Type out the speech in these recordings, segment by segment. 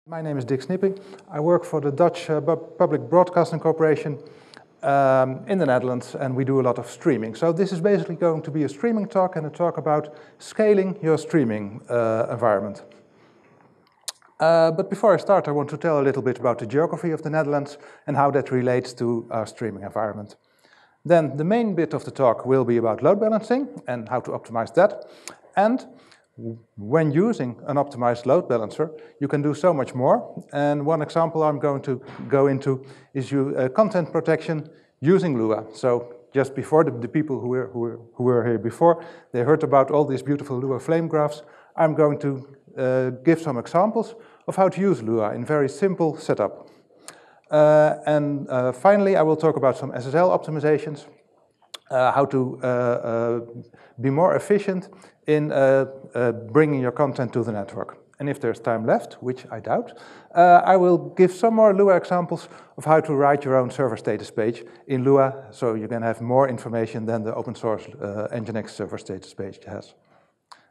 My name is Dick Snippe. I work for the Dutch Public Broadcasting Corporation in the Netherlands, and we do a lot of streaming. So this is basically going to be a streaming talk and a talk about scaling your streaming environment. But before I start, I want to tell a little bit about the geography of the Netherlands and how that relates to our streaming environment. Then the main bit of the talk will be about load balancing and how to optimize that. And when using an optimized load balancer, you can do so much more. And one example I'm going to go into is content protection using Lua. So just before the people who were here before, they heard about all these beautiful Lua flame graphs. I'm going to give some examples of how to use Lua in very simple setup. Finally, I will talk about some SSL optimizations, how to be more efficient in bringing your content to the network. And if there's time left, which I doubt, I will give some more Lua examples of how to write your own server status page in Lua, so you can have more information than the open source NGINX server status page has.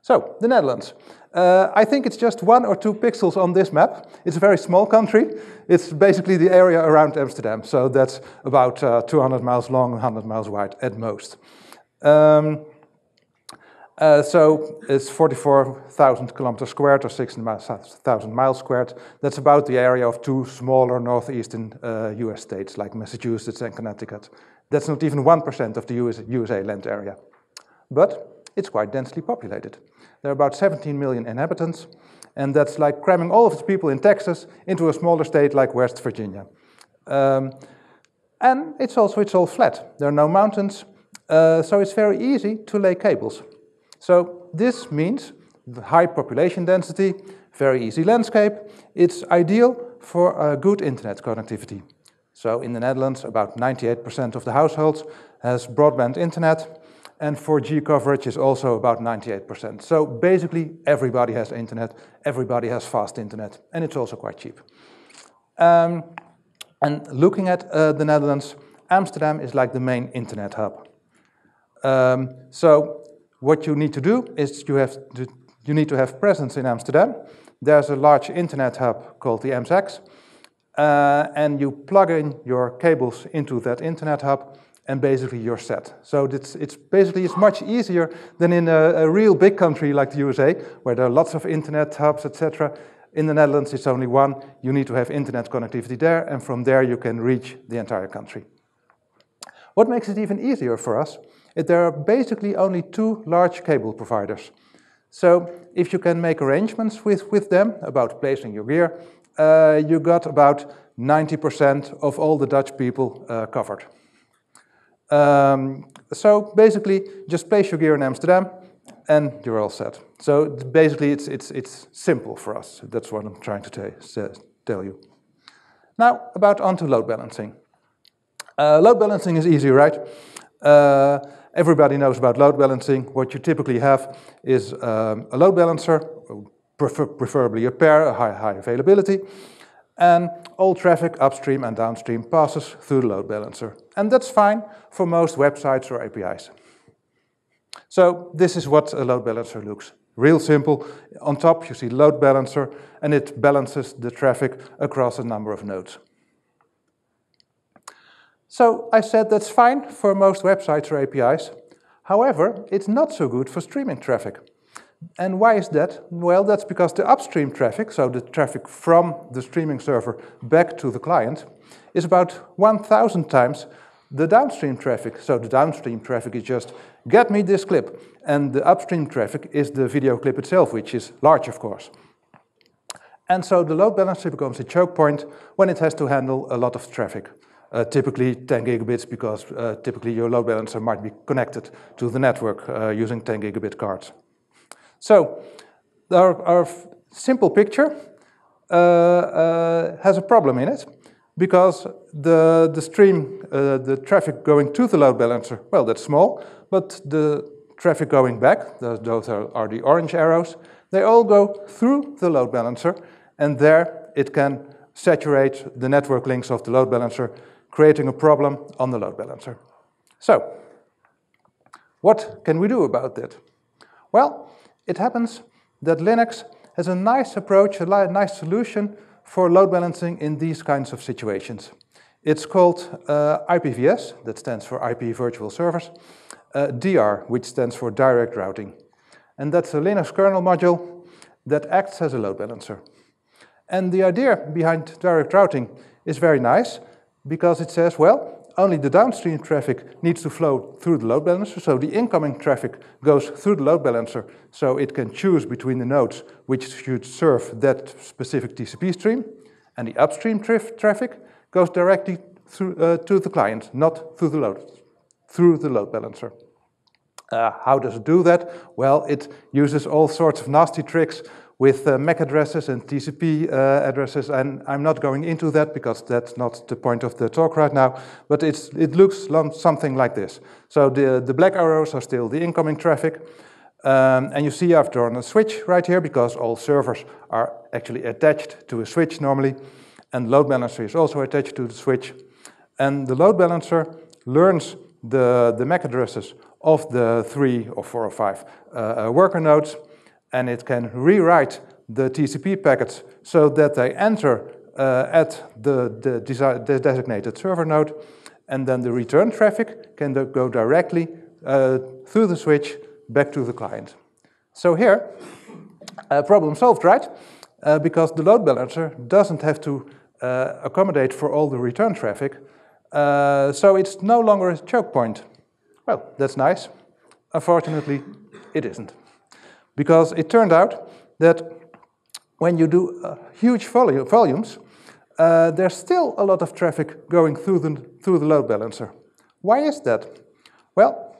So, the Netherlands. I think it's just 1 or 2 pixels on this map. It's a very small country. It's basically the area around Amsterdam, so that's about 200 miles long, 100 miles wide at most. So it's 44,000 kilometers squared or 16,000 miles squared. That's about the area of 2 smaller northeastern US states like Massachusetts and Connecticut. That's not even 1% of the USA land area. But it's quite densely populated. There are about 17 million inhabitants, and that's like cramming all of the people in Texas into a smaller state like West Virginia. And it's all flat. There are no mountains, so it's very easy to lay cables. So this means the high population density, very easy landscape. It's ideal for good internet connectivity. So in the Netherlands, about 98% of the households has broadband internet, and 4G coverage is also about 98%. So basically everybody has internet, everybody has fast internet, and it's also quite cheap. And looking at the Netherlands, Amsterdam is like the main internet hub. So what you need to do is you need to have presence in Amsterdam. There's a large internet hub called the AMSX, and you plug in your cables into that internet hub, and basically you're set. So it's much easier than in a real big country like the USA, where there are lots of internet hubs, etc. In the Netherlands, it's only one. You need to have internet connectivity there, and from there you can reach the entire country. What makes it even easier for us? There are basically only 2 large cable providers. So if you can make arrangements with them about placing your gear, you got about 90% of all the Dutch people covered. So basically, just place your gear in Amsterdam, and you're all set. So basically, it's simple for us. That's what I'm trying to tell you. Now, onto load balancing. Load balancing is easy, right? Everybody knows about load balancing. What you typically have is a load balancer, preferably a pair, a high availability, and all traffic upstream and downstream passes through the load balancer. And that's fine for most websites or APIs. So this is what a load balancer looks. Real simple. On top you see load balancer, and it balances the traffic across a number of nodes. So I said that's fine for most websites or APIs. However, it's not so good for streaming traffic. And why is that? Well, that's because the upstream traffic, so the traffic from the streaming server back to the client, is about 1,000 times the downstream traffic. So the downstream traffic is just, get me this clip. And the upstream traffic is the video clip itself, which is large, of course. And so the load balancer becomes a choke point when it has to handle a lot of traffic. Typically 10 gigabits, because typically your load balancer might be connected to the network using 10 gigabit cards. So our simple picture has a problem in it, because the traffic going to the load balancer, well, that's small, but the traffic going back, those are the orange arrows, they all go through the load balancer, and there it can saturate the network links of the load balancer, creating a problem on the load balancer. So, what can we do about that? Well, it happens that Linux has a nice approach, a nice solution for load balancing in these kinds of situations. It's called IPVS, that stands for IP Virtual Servers, DR, which stands for Direct Routing. And that's a Linux kernel module that acts as a load balancer. And the idea behind direct routing is very nice, because it says, well, only the downstream traffic needs to flow through the load balancer, so the incoming traffic goes through the load balancer, so it can choose between the nodes which should serve that specific TCP stream, and the upstream traffic goes directly through, to the client, not through the load balancer. How does it do that? Well, it uses all sorts of nasty tricks with MAC addresses and TCP addresses, and I'm not going into that because that's not the point of the talk right now, but it looks something like this. So the black arrows are still the incoming traffic, and you see I've drawn a switch right here because all servers are actually attached to a switch normally, and load balancer is also attached to the switch, and the load balancer learns the MAC addresses of the 3 or 4 or 5 worker nodes, and it can rewrite the TCP packets so that they enter at the designated server node, and then the return traffic can go directly through the switch back to the client. So here, problem solved, right? Because the load balancer doesn't have to accommodate for all the return traffic, so it's no longer a choke point. Well, that's nice. Unfortunately, it isn't. Because it turned out that when you do huge volumes, there's still a lot of traffic going through the load balancer. Why is that? Well,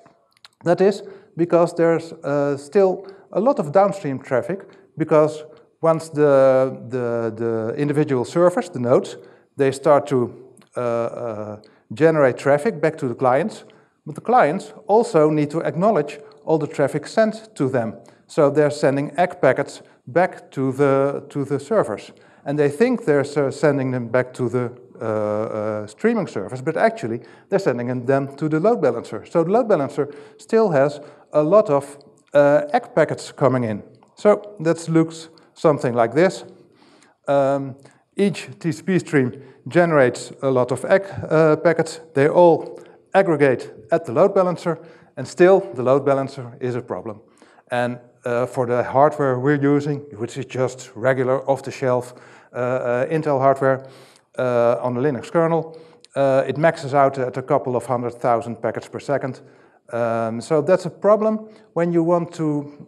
that is because there's still a lot of downstream traffic, because once the individual servers, the nodes, they start to generate traffic back to the clients, but the clients also need to acknowledge all the traffic sent to them. So they're sending ACK packets back to the servers. And they think they're sending them back to the streaming servers, but actually they're sending them to the load balancer. So the load balancer still has a lot of ACK packets coming in. So that looks something like this. Each TCP stream generates a lot of ACK packets. They all aggregate at the load balancer, and still the load balancer is a problem. And for the hardware we're using, which is just regular off-the-shelf Intel hardware on the Linux kernel, it maxes out at a couple of 100,000 packets per second. So that's a problem when you want to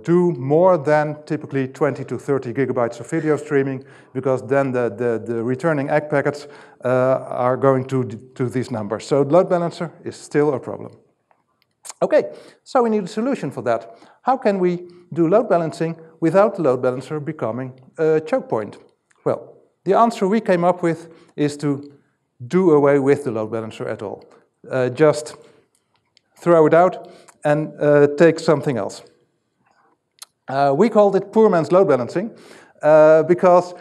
do more than typically 20 to 30 gigabytes of video streaming, because then the returning ACK packets are going to these numbers. So load balancer is still a problem. Okay, so we need a solution for that. How can we do load balancing without the load balancer becoming a choke point? Well, the answer we came up with is to do away with the load balancer at all. Just throw it out and take something else. We called it poor man's load balancing because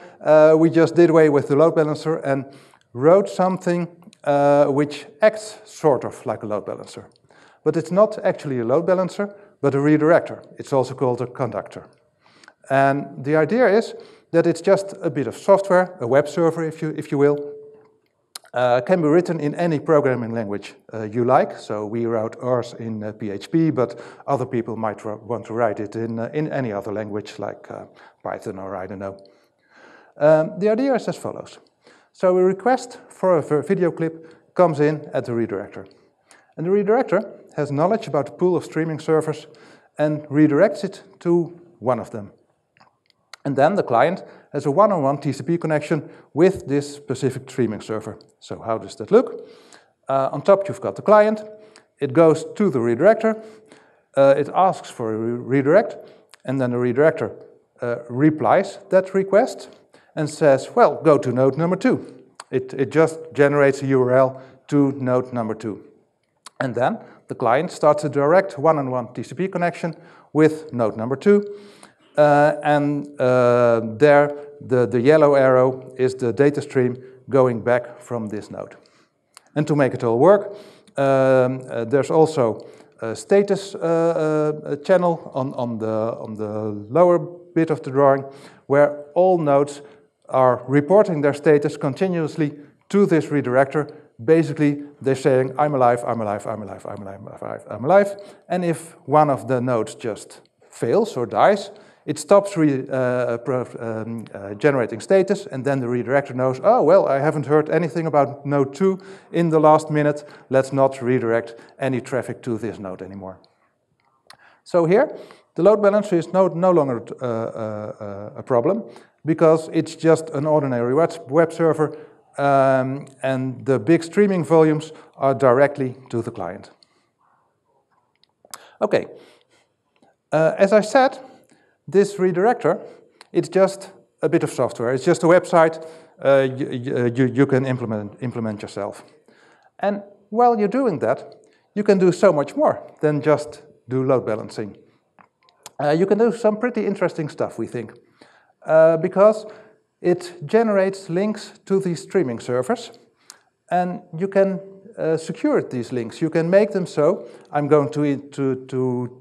we just did away with the load balancer and wrote something which acts sort of like a load balancer. But it's not actually a load balancer, but a redirector. It's also called a conductor. And the idea is that it's just a bit of software, a web server if you will, can be written in any programming language you like. So we wrote ours in PHP, but other people might want to write it in any other language like Python or I don't know. The idea is as follows. So a request for a video clip comes in at the redirector. And the redirector has knowledge about the pool of streaming servers and redirects it to one of them. And then the client has a one-on-one TCP connection with this specific streaming server. So how does that look? On top you've got the client. It goes to the redirector. It asks for a redirect, and then the redirector replies that request and says, well, go to node number 2. It just generates a URL to node number 2. And then the client starts a direct one-on-one TCP connection with node number 2. There, the yellow arrow is the data stream going back from this node. And to make it all work, there's also status channel on the lower bit of the drawing, where all nodes are reporting their status continuously to this redirector. Basically, they're saying, I'm alive, I'm alive, I'm alive, I'm alive, I'm alive, I'm alive. And if one of the nodes just fails or dies, it stops generating status, and then the redirector knows, oh, well, I haven't heard anything about node 2 in the last minute. Let's not redirect any traffic to this node anymore. So here, the load balancer is no longer a problem, because it's just an ordinary web server, and the big streaming volumes are directly to the client. Okay, as I said, this redirector, it's just a bit of software. It's just a website you can implement yourself. And while you're doing that, you can do so much more than just do load balancing. You can do some pretty interesting stuff, we think, because it generates links to these streaming servers, and you can secure these links. You can make them so. I'm going to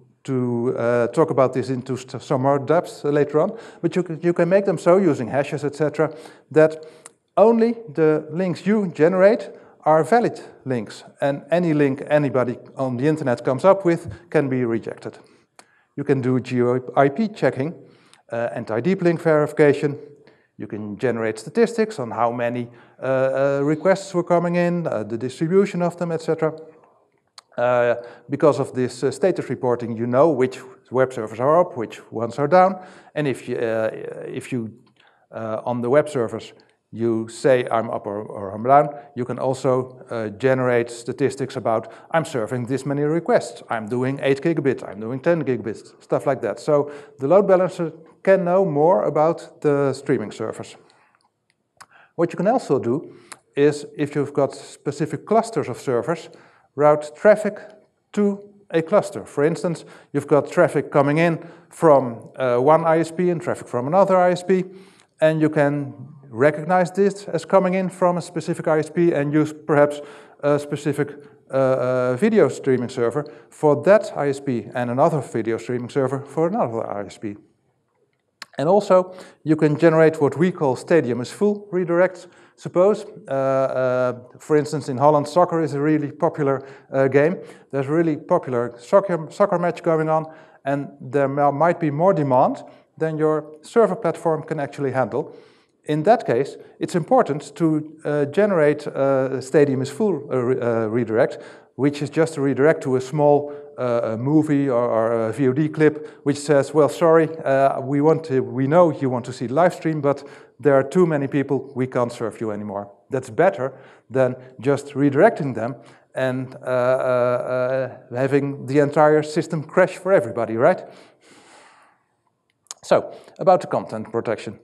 talk about this into some more depth later on, but you can make them so using hashes, etc., that only the links you generate are valid links, and any link anybody on the internet comes up with can be rejected. You can do geo-IP checking, anti-deep link verification. You can generate statistics on how many requests were coming in, the distribution of them, etc. Because of this status reporting, you know which web servers are up, which ones are down, and if you on the web servers you say I'm up or I'm down, you can also generate statistics about I'm serving this many requests, I'm doing 8 gigabit, I'm doing 10 gigabits, stuff like that. So the load balancer can know more about the streaming servers. What you can also do is, if you've got specific clusters of servers, route traffic to a cluster. For instance, you've got traffic coming in from one ISP and traffic from another ISP, and you can recognize this as coming in from a specific ISP and use perhaps a specific video streaming server for that ISP and another video streaming server for another ISP. And also, you can generate what we call stadium is full redirects. Suppose, for instance, in Holland, soccer is a really popular game. There's a really popular soccer match going on, and there might be more demand than your server platform can actually handle. In that case, it's important to generate a stadium is full redirect, which is just a redirect to a small movie or a VOD clip, which says, well, sorry, we know you want to see the live stream, but there are too many people, we can't serve you anymore. That's better than just redirecting them and having the entire system crash for everybody, right? So, about the content protection.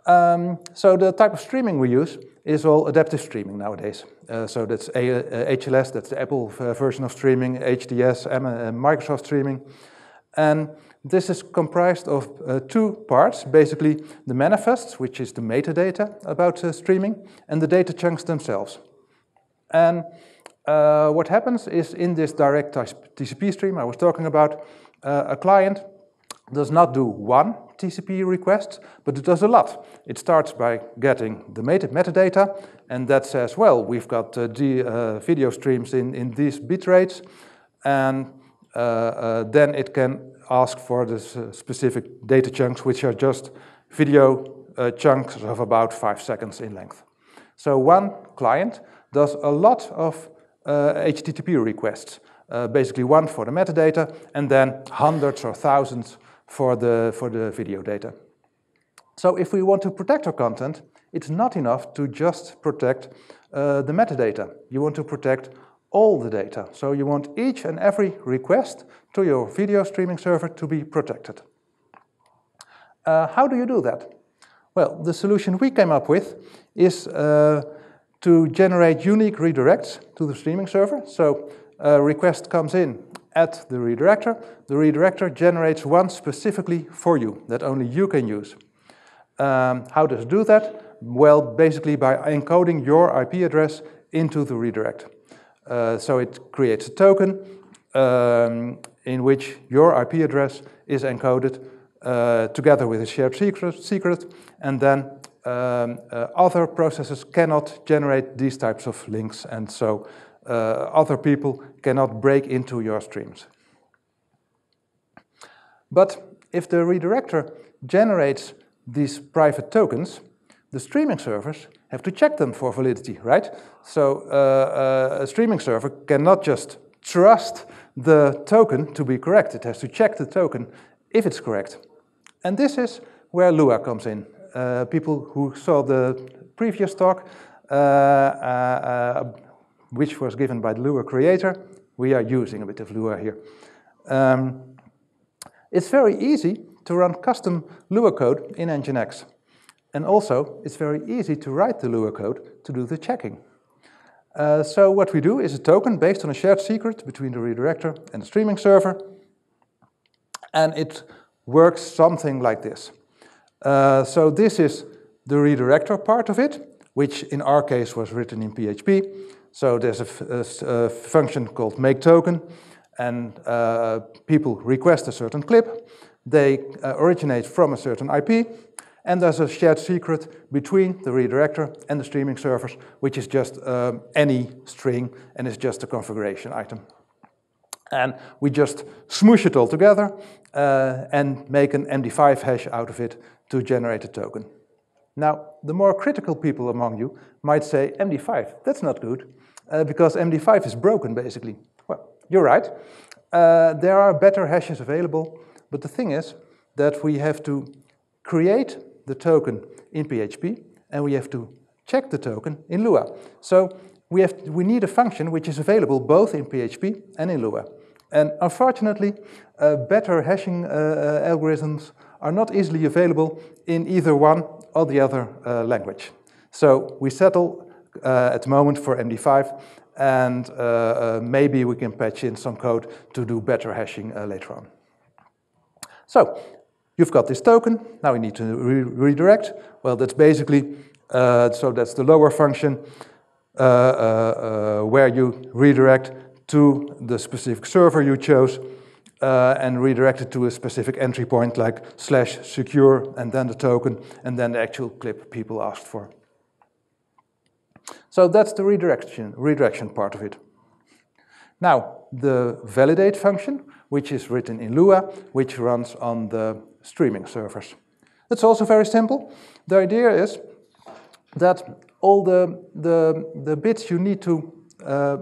So the type of streaming we use is all adaptive streaming nowadays. So that's HLS, that's the Apple version of streaming, HDS, Microsoft streaming. And this is comprised of two parts, basically the manifests, which is the metadata about streaming, and the data chunks themselves. And what happens is, in this direct TCP stream I was talking about, a client does not do one TCP request, but it does a lot. It starts by getting the metadata, and that says, well, we've got the video streams in these bit rates, and then it can ask for the specific data chunks, which are just video chunks of about 5 seconds in length. So one client does a lot of HTTP requests, basically one for the metadata, and then hundreds or thousands for the video data. So if we want to protect our content, it's not enough to just protect the metadata. You want to protect all the data. So you want each and every request to your video streaming server to be protected. How do you do that? Well, the solution we came up with is to generate unique redirects to the streaming server. So a request comes in at the redirector generates one specifically for you that only you can use. How does it do that? Well, basically by encoding your IP address into the redirect. So it creates a token in which your IP address is encoded together with a shared secret, and then other processes cannot generate these types of links, and so other people cannot break into your streams. But if the redirector generates these private tokens, the streaming servers have to check them for validity, right? So a streaming server cannot just trust the token to be correct. It has to check the token if it's correct. And this is where Lua comes in. People who saw the previous talk, which was given by the Lua creator, we are using a bit of Lua here. It's very easy to run custom Lua code in NGINX. And also, it's very easy to write the Lua code to do the checking. So what we do is a token based on a shared secret between the redirector and the streaming server. And it works something like this. So this is the redirector part of it, which in our case was written in PHP. So there's a function called makeToken, and people request a certain clip. They originate from a certain IP, and there's a shared secret between the redirector and the streaming servers, which is just any string, and is just a configuration item. And we just smoosh it all together and make an MD5 hash out of it to generate a token. Now, the more critical people among you might say, MD5, that's not good, because MD5 is broken, basically. Well, you're right. There are better hashes available, but the thing is that we have to create the token in PHP, and we have to check the token in Lua. So we need a function which is available both in PHP and in Lua. And unfortunately, better hashing algorithms are not easily available in either one or the other language. So we settle at the moment for MD5, and maybe we can patch in some code to do better hashing later on. So you've got this token, now we need to redirect. Well, that's basically, so that's the lower function where you redirect to the specific server you chose and redirect it to a specific entry point like /secure and then the token and then the actual clip people asked for. So that's the redirection part of it. Now, the validate function, which is written in Lua, which runs on the streaming servers. It's also very simple. The idea is that all the bits you need to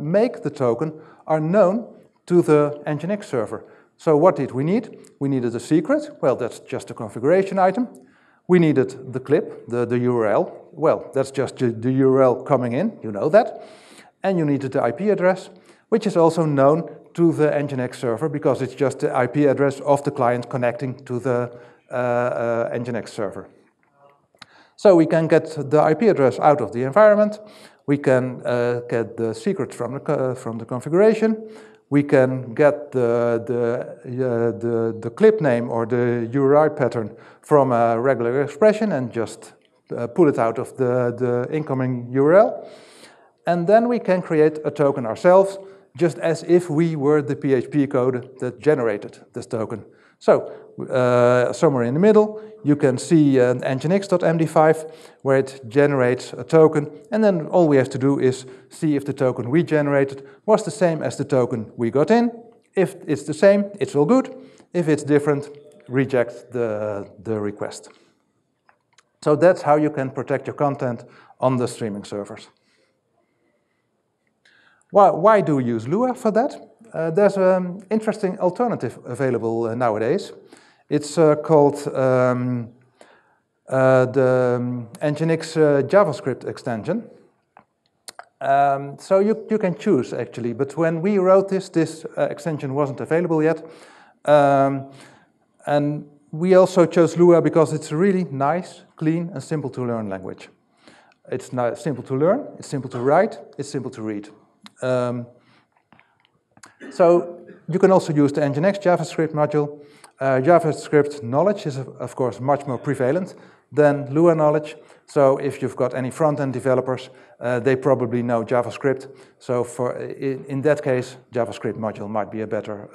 make the token are known to the NGINX server. So what did we need? We needed a secret. Well, that's just a configuration item. We needed the clip, the URL. Well, that's just the URL coming in, you know that. And you needed the IP address, which is also known to the NGINX server because it's just the IP address of the client connecting to the NGINX server. So we can get the IP address out of the environment. We can get the secret from the configuration. We can get the clip name or the URI pattern from a regular expression and just pull it out of the incoming URL. And then we can create a token ourselves, just as if we were the PHP code that generated this token. So somewhere in the middle, you can see an nginx.md5 where it generates a token, and then all we have to do is see if the token we generated was the same as the token we got in. If it's the same, it's all good. If it's different, reject the request. So that's how you can protect your content on the streaming servers. Why do we use Lua for that? There's an interesting alternative available nowadays. It's called the NGINX JavaScript extension. So you can choose, actually, but when we wrote this extension wasn't available yet. And we also chose Lua because it's a really nice, clean, and simple to learn language. It's simple to learn, it's simple to write, it's simple to read. So you can also use the NGINX JavaScript module. JavaScript knowledge is, of course, much more prevalent than Lua knowledge. So if you've got any front-end developers, they probably know JavaScript. So in that case, JavaScript module might be a better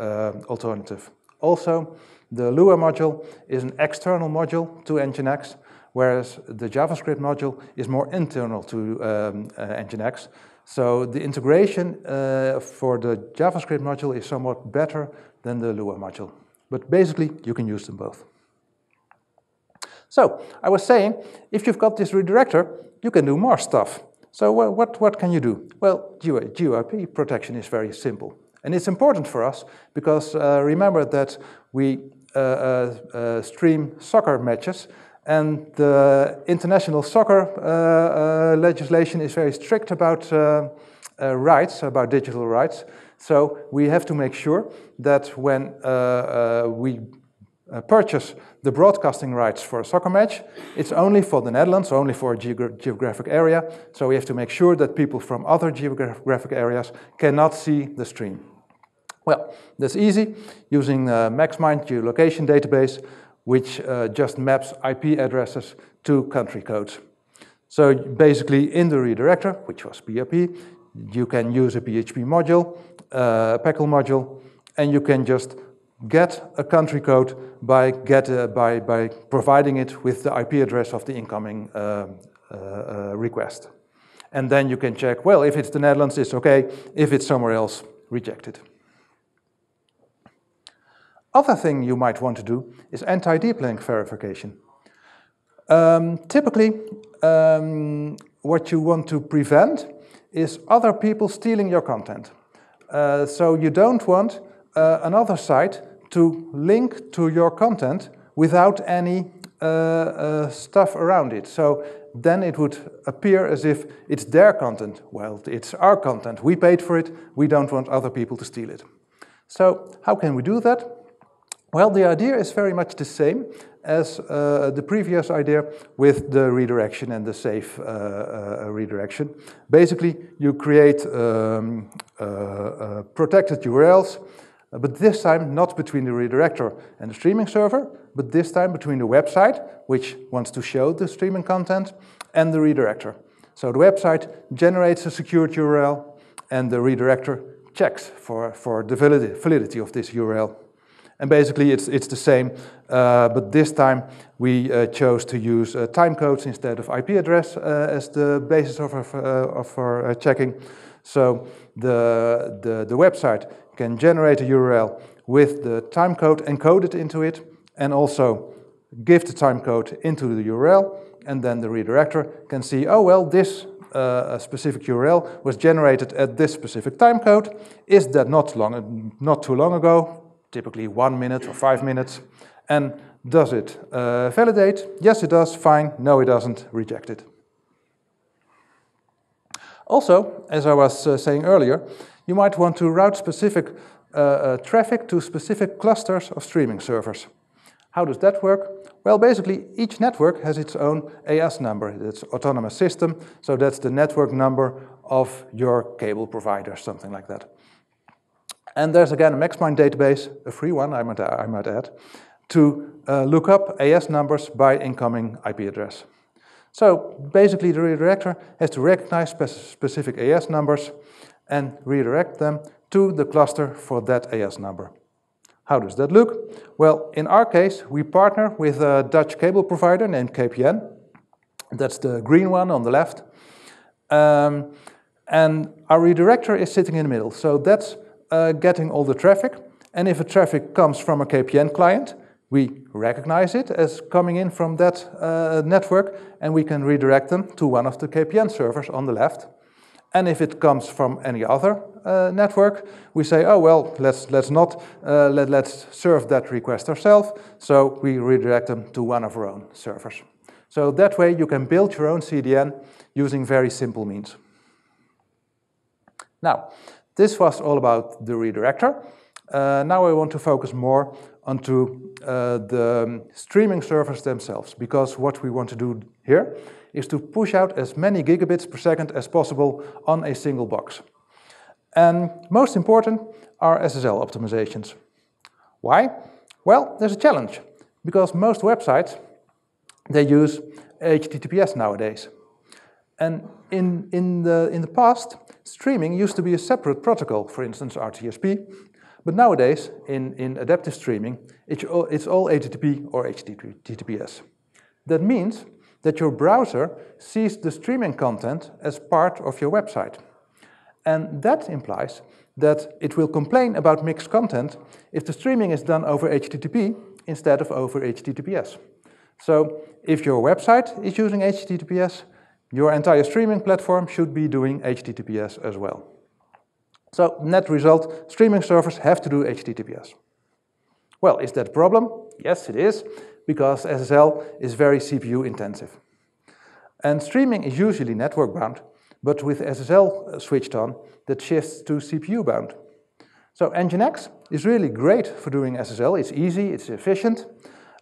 alternative. Also, the Lua module is an external module to NGINX, whereas the JavaScript module is more internal to NGINX. So the integration for the JavaScript module is somewhat better than the Lua module. But basically, you can use them both. So, I was saying, if you've got this redirector, you can do more stuff. So what can you do? Well, GUIP protection is very simple. And it's important for us because remember that we stream soccer matches, and the international soccer legislation is very strict about rights, about digital rights. So we have to make sure that when we purchase the broadcasting rights for a soccer match, it's only for the Netherlands, only for a geographic area. So we have to make sure that people from other geographic areas cannot see the stream. Well, that's easy using MaxMind geolocation database, which just maps IP addresses to country codes. So basically in the redirector, which was PHP, you can use a PHP module, a PECL module, and you can just get a country code by providing it with the IP address of the incoming request. And then you can check, well, if it's the Netherlands, it's okay. If it's somewhere else, reject it. Other thing you might want to do is anti-deep link verification. Typically, what you want to prevent is other people stealing your content. So you don't want another site to link to your content without any stuff around it. So then it would appear as if it's their content. Well, it's our content. We paid for it. We don't want other people to steal it. So how can we do that? Well, the idea is very much the same as the previous idea with the redirection and the safe redirection. Basically, you create protected URLs, but this time not between the redirector and the streaming server, but this time between the website, which wants to show the streaming content, and the redirector. So the website generates a secured URL, and the redirector checks for the validity of this URL. And basically it's the same, but this time we chose to use timecodes instead of IP address as the basis of our checking. So the website can generate a URL with the timecode encoded into it, and also give the timecode into the URL, and then the redirector can see, oh well, this specific URL was generated at this specific timecode. Is that not too long ago? Typically 1 minute or 5 minutes. And does it validate? Yes, it does. Fine. No, it doesn't. Reject it. Also, as I was saying earlier, you might want to route specific traffic to specific clusters of streaming servers. How does that work? Well, basically, each network has its own AS number. It's autonomous system, so that's the network number of your cable provider, something like that. And there's again a MaxMind database, a free one, I might add, to look up AS numbers by incoming IP address. So basically the redirector has to recognize specific AS numbers and redirect them to the cluster for that AS number. How does that look? Well, in our case, we partner with a Dutch cable provider named KPN. That's the green one on the left. And our redirector is sitting in the middle. So that's getting all the traffic, and if a traffic comes from a KPN client, we recognize it as coming in from that network, and we can redirect them to one of the KPN servers on the left. And if it comes from any other network, we say, oh well, let's serve that request ourselves, so we redirect them to one of our own servers. So that way you can build your own CDN using very simple means. Now, this was all about the redirector. Now I want to focus more onto the streaming servers themselves, because what we want to do here is to push out as many gigabits per second as possible on a single box. And most important are SSL optimizations. Why? Well, there's a challenge, because most websites, they use HTTPS nowadays. And in the past, streaming used to be a separate protocol, for instance RTSP, but nowadays in adaptive streaming, it's all HTTP or HTTPS. That means that your browser sees the streaming content as part of your website. And that implies that it will complain about mixed content if the streaming is done over HTTP instead of over HTTPS. So if your website is using HTTPS, your entire streaming platform should be doing HTTPS as well. So net result, streaming servers have to do HTTPS. Well, is that a problem? Yes, it is, because SSL is very CPU intensive. And streaming is usually network bound, but with SSL switched on, that shifts to CPU bound. So NGINX is really great for doing SSL. It's easy, it's efficient,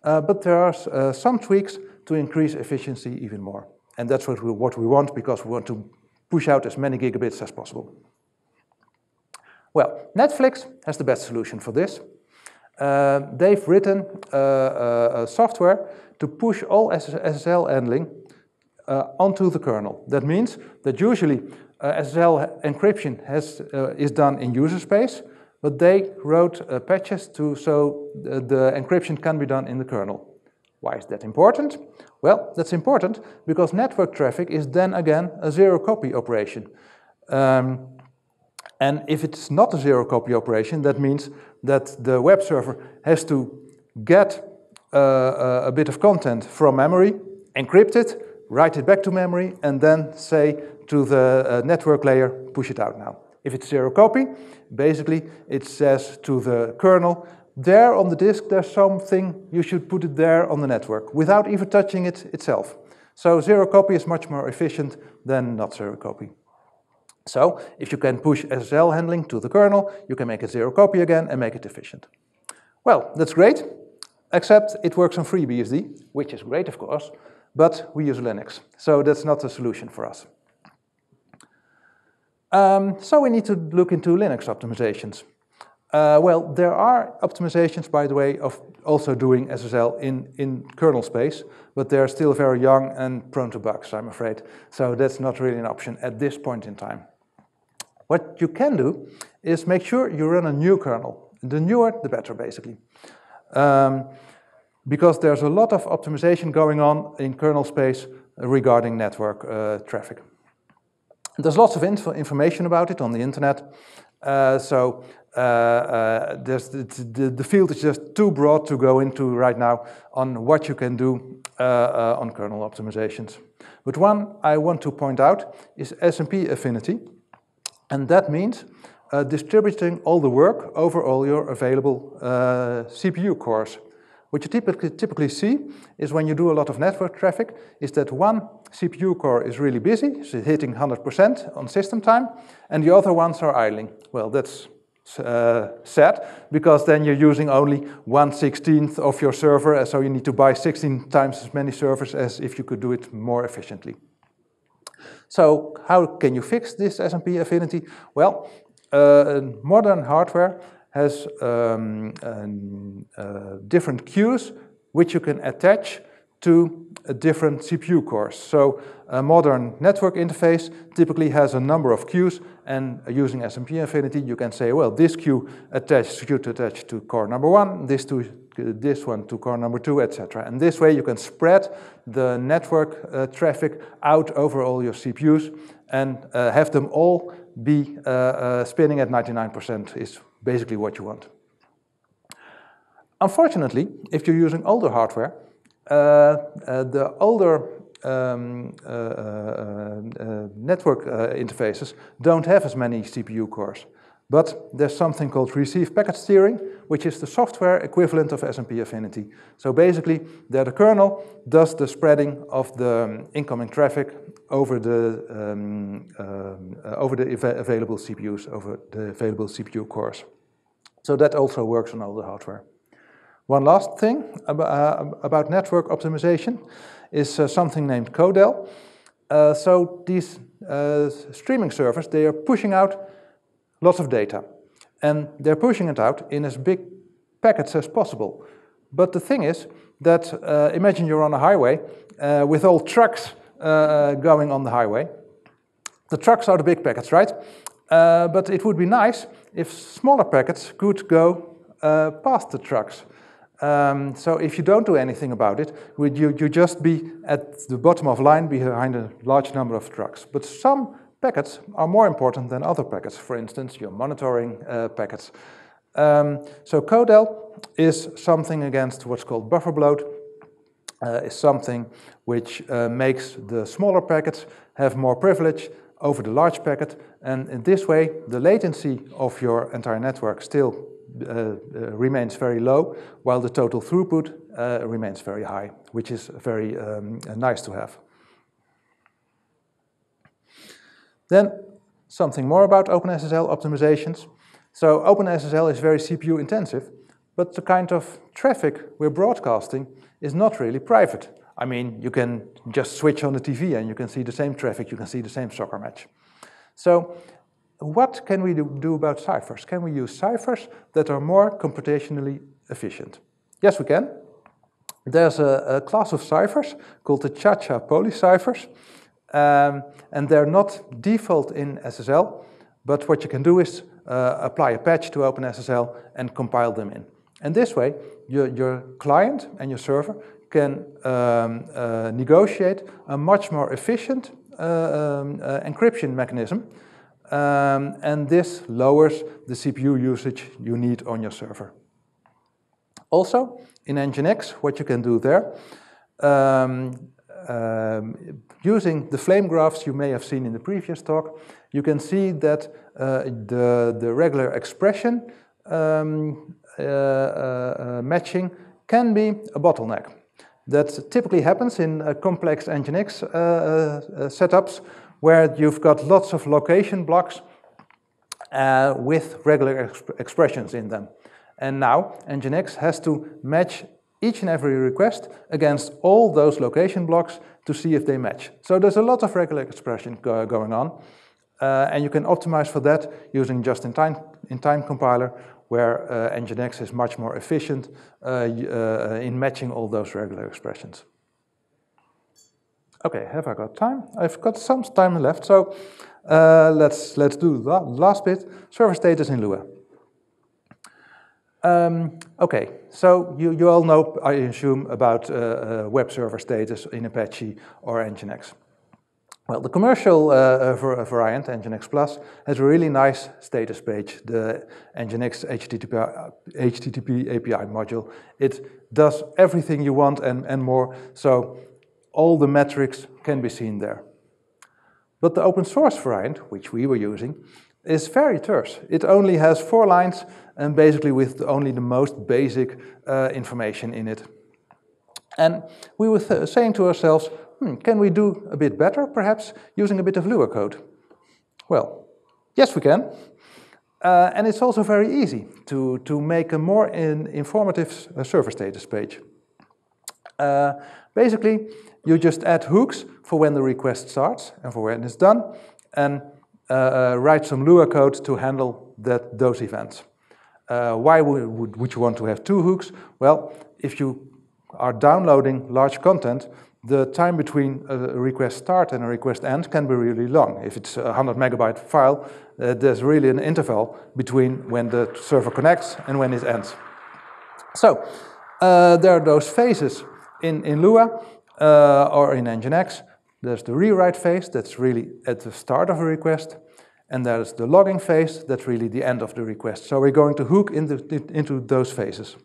but there are some tweaks to increase efficiency even more. And that's what we want, because we want to push out as many gigabits as possible. Well, Netflix has the best solution for this. They've written a software to push all SSL handling onto the kernel. That means that usually SSL encryption is done in user space, but they wrote patches so the encryption can be done in the kernel. Why is that important? Well, that's important because network traffic is then again a zero-copy operation. And if it's not a zero-copy operation, that means that the web server has to get a bit of content from memory, encrypt it, write it back to memory, and then say to the network layer, push it out now. If it's zero-copy, basically it says to the kernel, there on the disk there's something, you should put it there on the network, without even touching it itself. So zero-copy is much more efficient than not zero-copy. So if you can push SSL handling to the kernel, you can make it zero-copy again and make it efficient. Well, that's great, except it works on FreeBSD, which is great of course, but we use Linux, so that's not a solution for us. So we need to look into Linux optimizations. Well, there are optimizations, by the way, of also doing SSL in kernel space, but they're still very young and prone to bugs, I'm afraid. So that's not really an option at this point in time. What you can do is make sure you run a new kernel. The newer, the better, basically. Because there's a lot of optimization going on in kernel space regarding network traffic. There's lots of information about it on the internet. The field is just too broad to go into right now on what you can do on kernel optimizations. But one I want to point out is SMP affinity, and that means distributing all the work over all your available CPU cores. What you typically see is when you do a lot of network traffic is that one CPU core is really busy, so hitting 100% on system time, and the other ones are idling. Well, that's sad, because then you're using only 1/16 of your server, so you need to buy 16 times as many servers as if you could do it more efficiently. So how can you fix this SMP affinity? Well, modern hardware has different queues which you can attach to different CPU cores. So a modern network interface typically has a number of queues, and using SMP affinity you can say, well, this queue should attach to core number 1, this one to core number 2, etc. And this way you can spread the network traffic out over all your CPUs and have them all be spinning at 99% is basically what you want. Unfortunately, if you're using older hardware, the older network interfaces don't have as many CPU cores. But there's something called receive packet steering, which is the software equivalent of SMP affinity. So basically, there the kernel does the spreading of the incoming traffic over the available CPUs, over the available CPU cores. So that also works on older hardware. One last thing about network optimization is something named Codel. So these streaming servers, they are pushing out lots of data. And they're pushing it out in as big packets as possible. But the thing is that imagine you're on a highway with all trucks going on the highway. The trucks are the big packets, right? But it would be nice if smaller packets could go past the trucks. So if you don't do anything about it, you just be at the bottom of line behind a large number of trucks. But some packets are more important than other packets. For instance, your monitoring packets. So Codel is something against what's called buffer bloat. Is something which makes the smaller packets have more privilege over the large packet, and in this way the latency of your entire network still remains very low, while the total throughput remains very high, which is very nice to have. Then something more about OpenSSL optimizations. So OpenSSL is very CPU intensive, but the kind of traffic we're broadcasting is not really private. I mean, you can just switch on the TV and you can see the same traffic, you can see the same soccer match. So what can we do about ciphers? Can we use ciphers that are more computationally efficient? Yes, we can. There's a class of ciphers called the Cha-Cha polyciphers, and they're not default in SSL, but what you can do is apply a patch to OpenSSL and compile them in. And this way, your client and your server can negotiate a much more efficient encryption mechanism, and this lowers the CPU usage you need on your server. Also, in NGINX, what you can do there, using the flame graphs you may have seen in the previous talk, you can see that the regular expression matching can be a bottleneck. That typically happens in complex NGINX setups where you've got lots of location blocks with regular expressions in them. And now NGINX has to match each and every request against all those location blocks to see if they match. So there's a lot of regular expression going on, and you can optimize for that using just-in-time compiler, where NGINX is much more efficient in matching all those regular expressions. Okay, have I got time? I've got some time left, so let's do the last bit, server status in Lua. Okay, so you all know, I assume, about web server status in Apache or NGINX. Well, the commercial variant, NGINX Plus, has a really nice status page, the NGINX HTTP API module. It does everything you want and more, so all the metrics can be seen there. But the open source variant, which we were using, is very terse. It only has 4 lines and basically with only the most basic information in it. And we were saying to ourselves, can we do a bit better, perhaps, using a bit of Lua code? Well, yes we can. And it's also very easy to make a more informative server status page. Basically, you just add hooks for when the request starts and for when it's done, and write some Lua code to handle those events. Why would you want to have 2 hooks? Well, if you are downloading large content, the time between a request start and a request end can be really long. If it's a 100 megabyte file, there's really an interval between when the server connects and when it ends. So, there are those phases in Lua or in NGINX. There's the rewrite phase, that's really at the start of a request. And there's the logging phase, that's really the end of the request. So we're going to hook into those phases.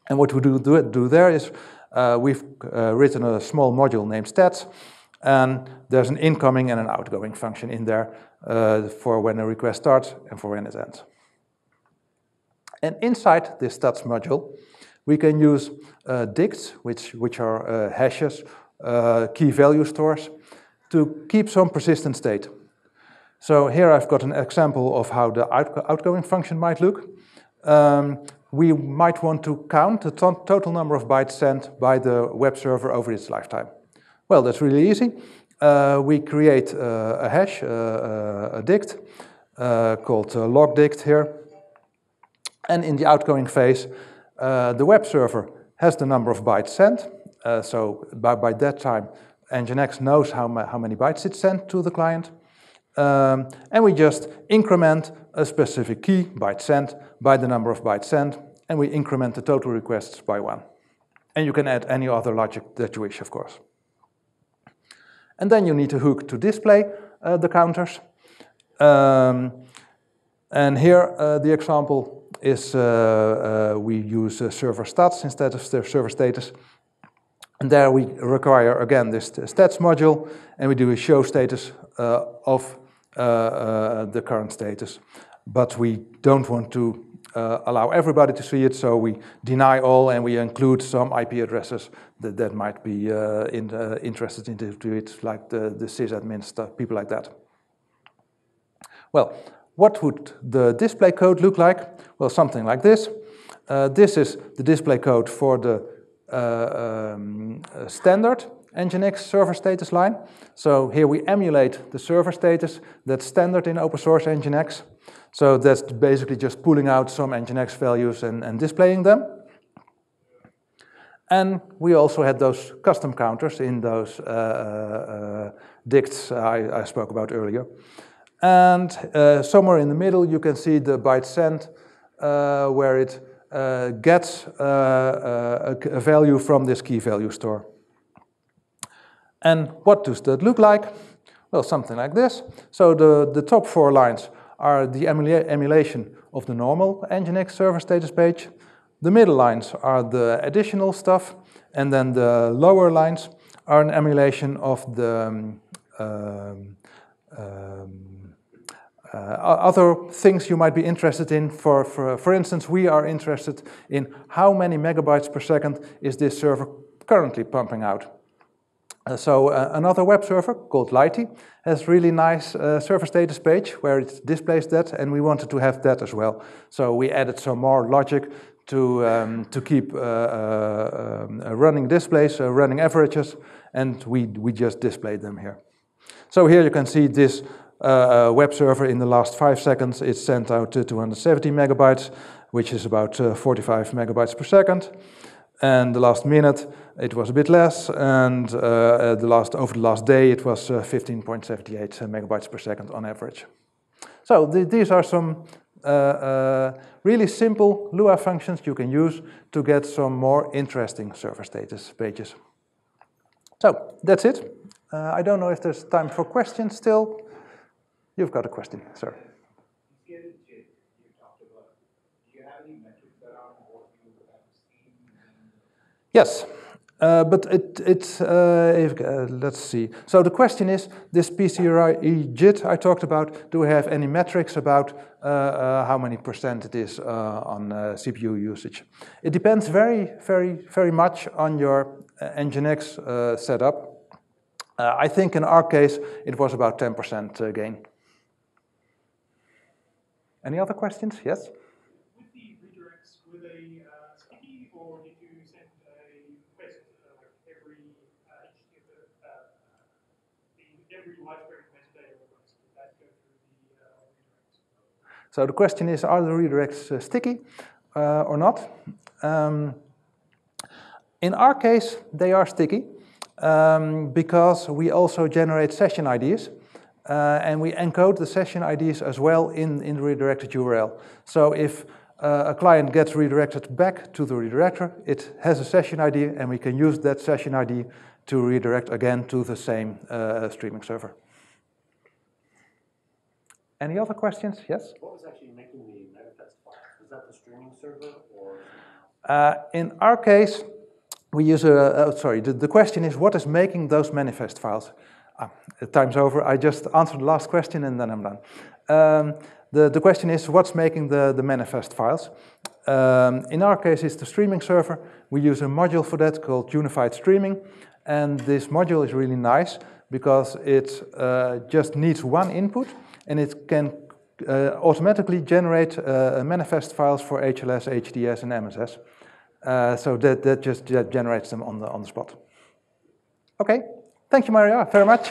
And what we do there is we've written a small module named stats, and there's an incoming and an outgoing function in there for when a request starts and for when it ends. And inside this stats module, we can use dicts, which are hashes, key value stores, to keep some persistent state. So here I've got an example of how the outgoing function might look. We might want to count the total number of bytes sent by the web server over its lifetime. Well, that's really easy. We create a hash, a dict, called logdict here. And in the outgoing phase, the web server has the number of bytes sent. So by that time, NGINX knows how many bytes it sent to the client. And we just increment a specific key, byte sent, by the number of bytes sent, and we increment the total requests by 1. And you can add any other logic that you wish, of course. And then you need a hook to display the counters. And here the example is we use server stats instead of server status. And there we require, again, this stats module, and we do a show status of the current status. But we don't want to allow everybody to see it, so we deny all and we include some IP addresses that might be interested into it, like the sysadmin stuff, people like that. Well, what would the display code look like? Well, something like this. This is the display code for the standard NGINX server status line. So here we emulate the server status that's standard in open source NGINX. So that's basically just pulling out some NGINX values and displaying them. And we also had those custom counters in those dicts I spoke about earlier. And somewhere in the middle you can see the byte sent where it gets a value from this key value store. And what does that look like? Well, something like this. So the top 4 lines are the emulation of the normal NGINX server status page. The middle lines are the additional stuff, and then the lower lines are an emulation of the other things you might be interested in. For instance, we are interested in how many megabytes per second is this server currently pumping out. So another web server called Lighty has really nice server status page where it displays that, and we wanted to have that as well. So we added some more logic to keep running displays, running averages, and we just displayed them here. So here you can see this web server in the last 5 seconds. It sent out 270 megabytes, which is about 45 megabytes per second. And the last minute, it was a bit less, and over the last day, it was 15.78 megabytes per second on average. So these are some really simple Lua functions you can use to get some more interesting server status pages. So that's it. I don't know if there's time for questions still. You've got a question, sir. Yes, but let's see. So the question is, this PCRI JIT I talked about, do we have any metrics about how many % it is on CPU usage? It depends very much on your NGINX setup. I think in our case, it was about 10% gain. Any other questions? Yes? With the redirects, were they sticky, or did you send a request every widespread metadata request? Did that go through the redirects? So the question is, are the redirects sticky or not? In our case, they are sticky because we also generate session IDs. And we encode the session IDs as well in the redirected URL. So if a client gets redirected back to the redirector, it has a session ID, and we can use that session ID to redirect again to the same streaming server. Any other questions? Yes? What was actually making the manifest files? Was that the streaming server, or? In our case, we use the question is, what is making those manifest files? Time's over. I just answered the last question and then I'm done. The question is, what's making the manifest files? In our case, it's the streaming server. We use a module for that called Unified Streaming. And this module is really nice because it just needs one input, and it can automatically generate manifest files for HLS, HDS, and MSS. So that just generates them on the spot. Okay. Thank you, Maria, very much.